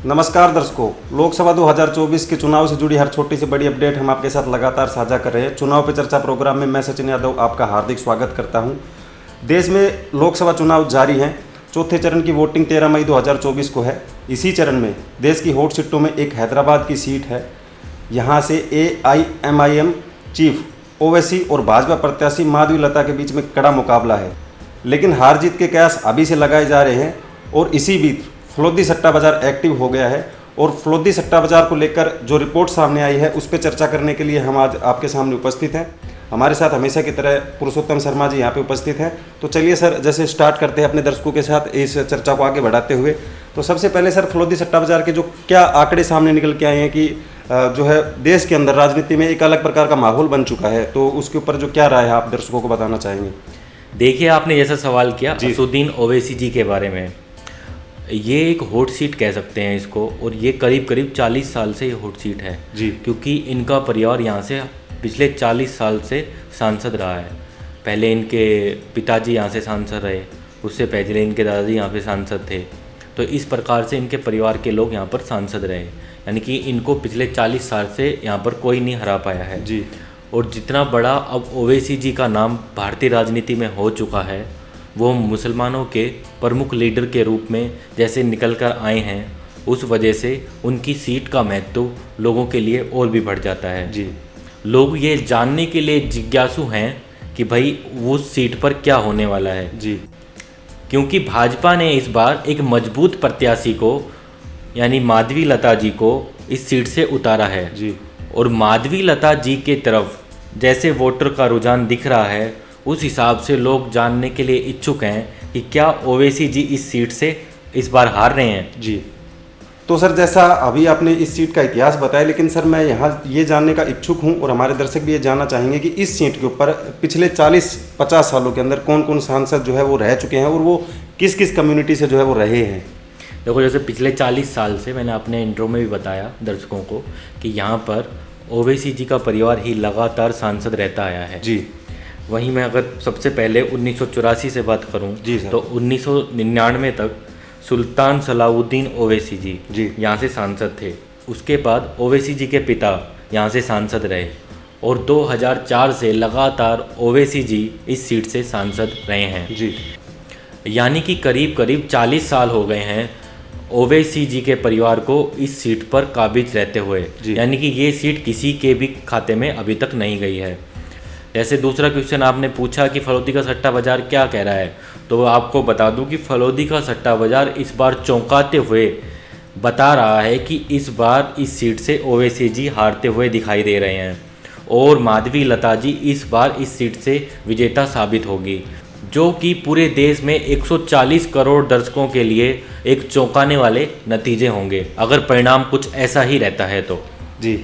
नमस्कार दर्शकों, लोकसभा 2024 के चुनाव से जुड़ी हर छोटी से बड़ी अपडेट हम आपके साथ लगातार साझा कर रहे हैं। चुनाव पे चर्चा प्रोग्राम में मैं सचिन यादव आपका हार्दिक स्वागत करता हूं। देश में लोकसभा चुनाव जारी हैं। चौथे चरण की वोटिंग 13 मई 2024 को है। इसी चरण में देश की हॉट सीटों में एक हैदराबाद की सीट है। यहाँ से AIMIM चीफ ओवैसी और भाजपा प्रत्याशी माधवीलता के बीच में कड़ा मुकाबला है, लेकिन हार जीत के कयास अभी से लगाए जा रहे हैं। और इसी बीच फलोदी सट्टा बाजार एक्टिव हो गया है और फलोदी सट्टा बाजार को लेकर जो रिपोर्ट सामने आई है उस पर चर्चा करने के लिए हम आज आपके सामने उपस्थित हैं। हमारे साथ हमेशा की तरह पुरुषोत्तम शर्मा जी यहाँ पे उपस्थित हैं। तो चलिए सर, जैसे स्टार्ट करते हैं अपने दर्शकों के साथ इस चर्चा को आगे बढ़ाते हुए। तो सबसे पहले सर, फलोदी सट्टा बाजार के जो क्या आंकड़े सामने निकल के आए हैं कि जो है देश के अंदर राजनीति में एक अलग प्रकार का माहौल बन चुका है, तो उसके ऊपर जो क्या राय है आप दर्शकों को बताना चाहेंगे? देखिए, आपने जैसा सवाल किया असुद्दीन ओवैसी जी के बारे में, ये एक हॉट सीट कह सकते हैं इसको, और ये करीब करीब 40 साल से ये हॉट सीट है जी, क्योंकि इनका परिवार यहाँ से पिछले 40 साल से सांसद रहा है। पहले इनके पिताजी यहाँ से सांसद रहे, उससे पहले इनके दादाजी यहाँ पे सांसद थे। तो इस प्रकार से इनके परिवार के लोग यहाँ पर सांसद रहे, यानी कि इनको पिछले 40 साल से यहाँ पर कोई नहीं हरा पाया है जी। और जितना बड़ा अब ओवैसी जी का नाम भारतीय राजनीति में हो चुका है, वो मुसलमानों के प्रमुख लीडर के रूप में जैसे निकल कर आए हैं, उस वजह से उनकी सीट का महत्व लोगों के लिए और भी बढ़ जाता है जी। लोग ये जानने के लिए जिज्ञासु हैं कि भाई उस सीट पर क्या होने वाला है जी, क्योंकि भाजपा ने इस बार एक मजबूत प्रत्याशी को यानी माधवीलता जी को इस सीट से उतारा है जी। और माधवीलता जी के तरफ जैसे वोटर का रुझान दिख रहा है, उस हिसाब से लोग जानने के लिए इच्छुक हैं कि क्या ओवैसी जी इस सीट से इस बार हार रहे हैं। जी। तो सर, जैसा अभी आपने इस सीट का इतिहास बताया, लेकिन सर मैं यहाँ ये जानने का इच्छुक हूँ और हमारे दर्शक भी ये जानना चाहेंगे कि इस सीट के ऊपर पिछले 40-50 सालों के अंदर कौन कौन सांसद जो है वो रह चुके हैं और वो किस किस कम्युनिटी से जो है वो रहे हैं। देखो, जैसे पिछले 40 साल से मैंने अपने इंट्रो में भी बताया दर्शकों को कि यहाँ पर ओवैसी जी का परिवार ही लगातार सांसद रहता आया है जी। वहीं मैं अगर सबसे पहले 1984 से बात करूं जी सर। तो 1999 तक सुल्तान सलाउद्दीन ओवैसी जी यहाँ से सांसद थे। उसके बाद ओवैसी जी के पिता यहाँ से सांसद रहे और 2004 से लगातार ओवैसी जी इस सीट से सांसद रहे हैं जी। यानी कि करीब करीब 40 साल हो गए हैं ओवैसी जी के परिवार को इस सीट पर काबिज रहते हुए, यानी कि ये सीट किसी के भी खाते में अभी तक नहीं गई है। जैसे दूसरा क्वेश्चन आपने पूछा कि फलोदी का सट्टा बाजार क्या कह रहा है, तो आपको बता दूं कि फलोदी का सट्टा बाजार इस बार चौंकाते हुए बता रहा है कि इस बार इस सीट से ओवैसी जी हारते हुए दिखाई दे रहे हैं और माधवीलता जी इस बार इस सीट से विजेता साबित होगी, जो कि पूरे देश में 140 करोड़ दर्शकों के लिए एक चौंकाने वाले नतीजे होंगे अगर परिणाम कुछ ऐसा ही रहता है तो। जी।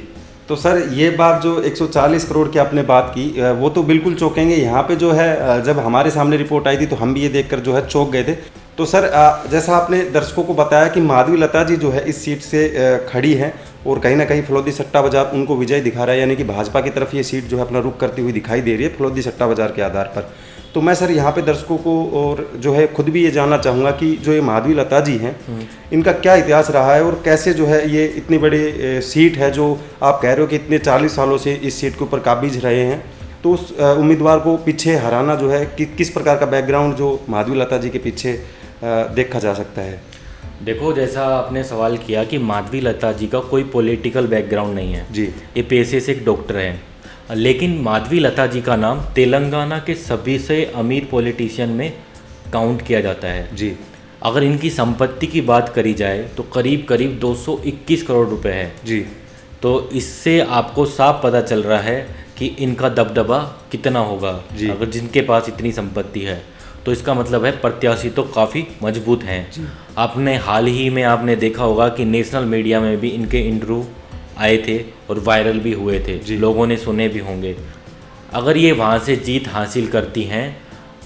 तो सर, ये बात जो 140 करोड़ की आपने बात की, वो तो बिल्कुल चौंकेंगे। यहाँ पे जो है जब हमारे सामने रिपोर्ट आई थी तो हम भी ये देखकर जो है चौंक गए थे। तो सर, जैसा आपने दर्शकों को बताया कि माधवीलता जी जो है इस सीट से खड़ी हैं और कहीं ना कहीं फलोदी सट्टा बाजार उनको विजय दिखा रहा है, यानी कि भाजपा की तरफ ये सीट जो है अपना रुख करती हुई दिखाई दे रही है फलोदी सट्टा बाजार के आधार पर। तो मैं सर यहाँ पे दर्शकों को और जो है खुद भी ये जानना चाहूँगा कि जो ये माधवीलता जी हैं, इनका क्या इतिहास रहा है और कैसे जो है ये इतनी बड़ी सीट है जो आप कह रहे हो कि इतने 40 सालों से इस सीट के ऊपर काबिज रहे हैं, तो उस उम्मीदवार को पीछे हराना जो है किस प्रकार का बैकग्राउंड जो माधवीलता जी के पीछे देखा जा सकता है? देखो, जैसा आपने सवाल किया कि माधवीलता जी का कोई पॉलिटिकल बैकग्राउंड नहीं है जी। ये पेशे से एक डॉक्टर हैं, लेकिन माधवीलता जी का नाम तेलंगाना के सभी से अमीर पॉलिटिशियन में काउंट किया जाता है जी। अगर इनकी संपत्ति की बात करी जाए तो करीब करीब 221 करोड़ रुपए है जी। तो इससे आपको साफ पता चल रहा है कि इनका दबदबा कितना होगा। अगर जिनके पास इतनी संपत्ति है तो इसका मतलब है प्रत्याशी तो काफ़ी मजबूत हैं। आपने हाल ही में आपने देखा होगा कि नेशनल मीडिया में भी इनके इंटरव्यू आए थे और वायरल भी हुए थे, लोगों ने सुने भी होंगे। अगर ये वहाँ से जीत हासिल करती हैं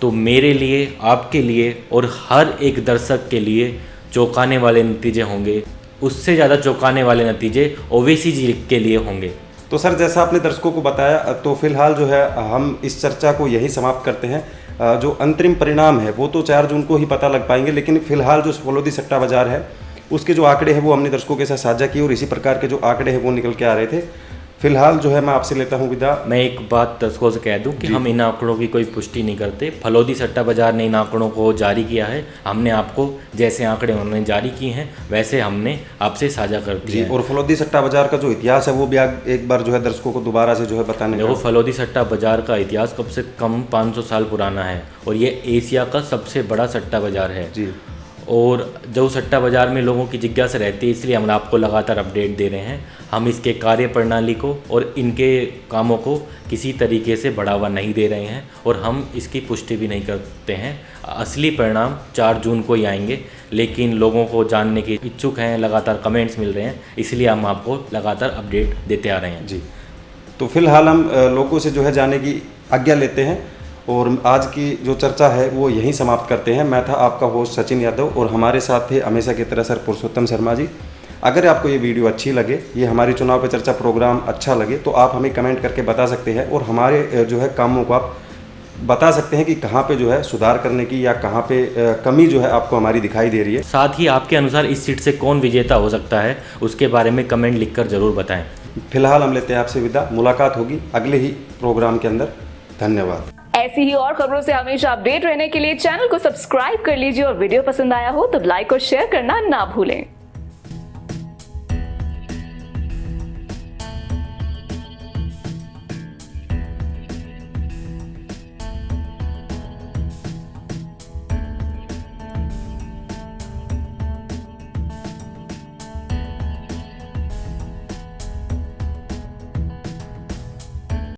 तो मेरे लिए, आपके लिए और हर एक दर्शक के लिए चौंकाने वाले नतीजे होंगे। उससे ज़्यादा चौंकाने वाले नतीजे ओवैसी जी के लिए होंगे। तो सर, जैसा आपने दर्शकों को बताया, तो फिलहाल जो है हम इस चर्चा को यही समाप्त करते हैं। जो अंतरिम परिणाम है वो तो 4 जून को ही पता लग पाएंगे, लेकिन फिलहाल जो फलोदी सट्टा बाजार है उसके जो आंकड़े हैं वो हमने दर्शकों के साथ साझा किए और इसी प्रकार के जो आंकड़े हैं वो निकल के आ रहे थे। फिलहाल जो है मैं आपसे लेता हूँ विदा। मैं एक बात दर्शकों से कह दूं कि हम इन आंकड़ों की कोई पुष्टि नहीं करते। फलोदी सट्टा बाजार ने इन आंकड़ों को जारी किया है। हमने आपको जैसे आंकड़े उन्होंने जारी किए हैं वैसे हमने आपसे साझा कर दिए हैं। और फलोदी सट्टा बाजार का जो इतिहास है वो भी एक बार जो है दर्शकों को दोबारा से जो है बताने देखो, फलोदी सट्टा बाजार का इतिहास कम से कम 500 साल पुराना है और ये एशिया का सबसे बड़ा सट्टा बाजार है जी। और जो सट्टा बाजार में लोगों की जिज्ञासा रहती है इसलिए हम आपको लगातार अपडेट दे रहे हैं। हम इसके कार्य प्रणाली को और इनके कामों को किसी तरीके से बढ़ावा नहीं दे रहे हैं और हम इसकी पुष्टि भी नहीं करते हैं। असली परिणाम 4 जून को ही आएंगे, लेकिन लोगों को जानने के इच्छुक हैं, लगातार कमेंट्स मिल रहे हैं, इसलिए हम आपको लगातार अपडेट देते आ रहे हैं। जी, तो फिलहाल हम लोगों से जो है जाने की आज्ञा लेते हैं और आज की जो चर्चा है वो यहीं समाप्त करते हैं। मैं था आपका होस्ट सचिन यादव और हमारे साथ थे हमेशा की तरह सर पुरुषोत्तम शर्मा जी। अगर आपको ये वीडियो अच्छी लगे, ये हमारी चुनाव पे चर्चा प्रोग्राम अच्छा लगे तो आप हमें कमेंट करके बता सकते हैं और हमारे जो है कामों को आप बता सकते हैं कि कहाँ पे जो है सुधार करने की या कहाँ पे कमी जो है आपको हमारी दिखाई दे रही है। साथ ही आपके अनुसार इस सीट से कौन विजेता हो सकता है उसके बारे में कमेंट लिखकर ज़रूर बताएं। फिलहाल हम लेते हैं आपसे विदा। मुलाकात होगी अगले ही प्रोग्राम के अंदर। धन्यवाद। ऐसी ही और खबरों से हमेशा अपडेट रहने के लिए चैनल को सब्सक्राइब कर लीजिए और वीडियो पसंद आया हो तो लाइक और शेयर करना ना भूलें।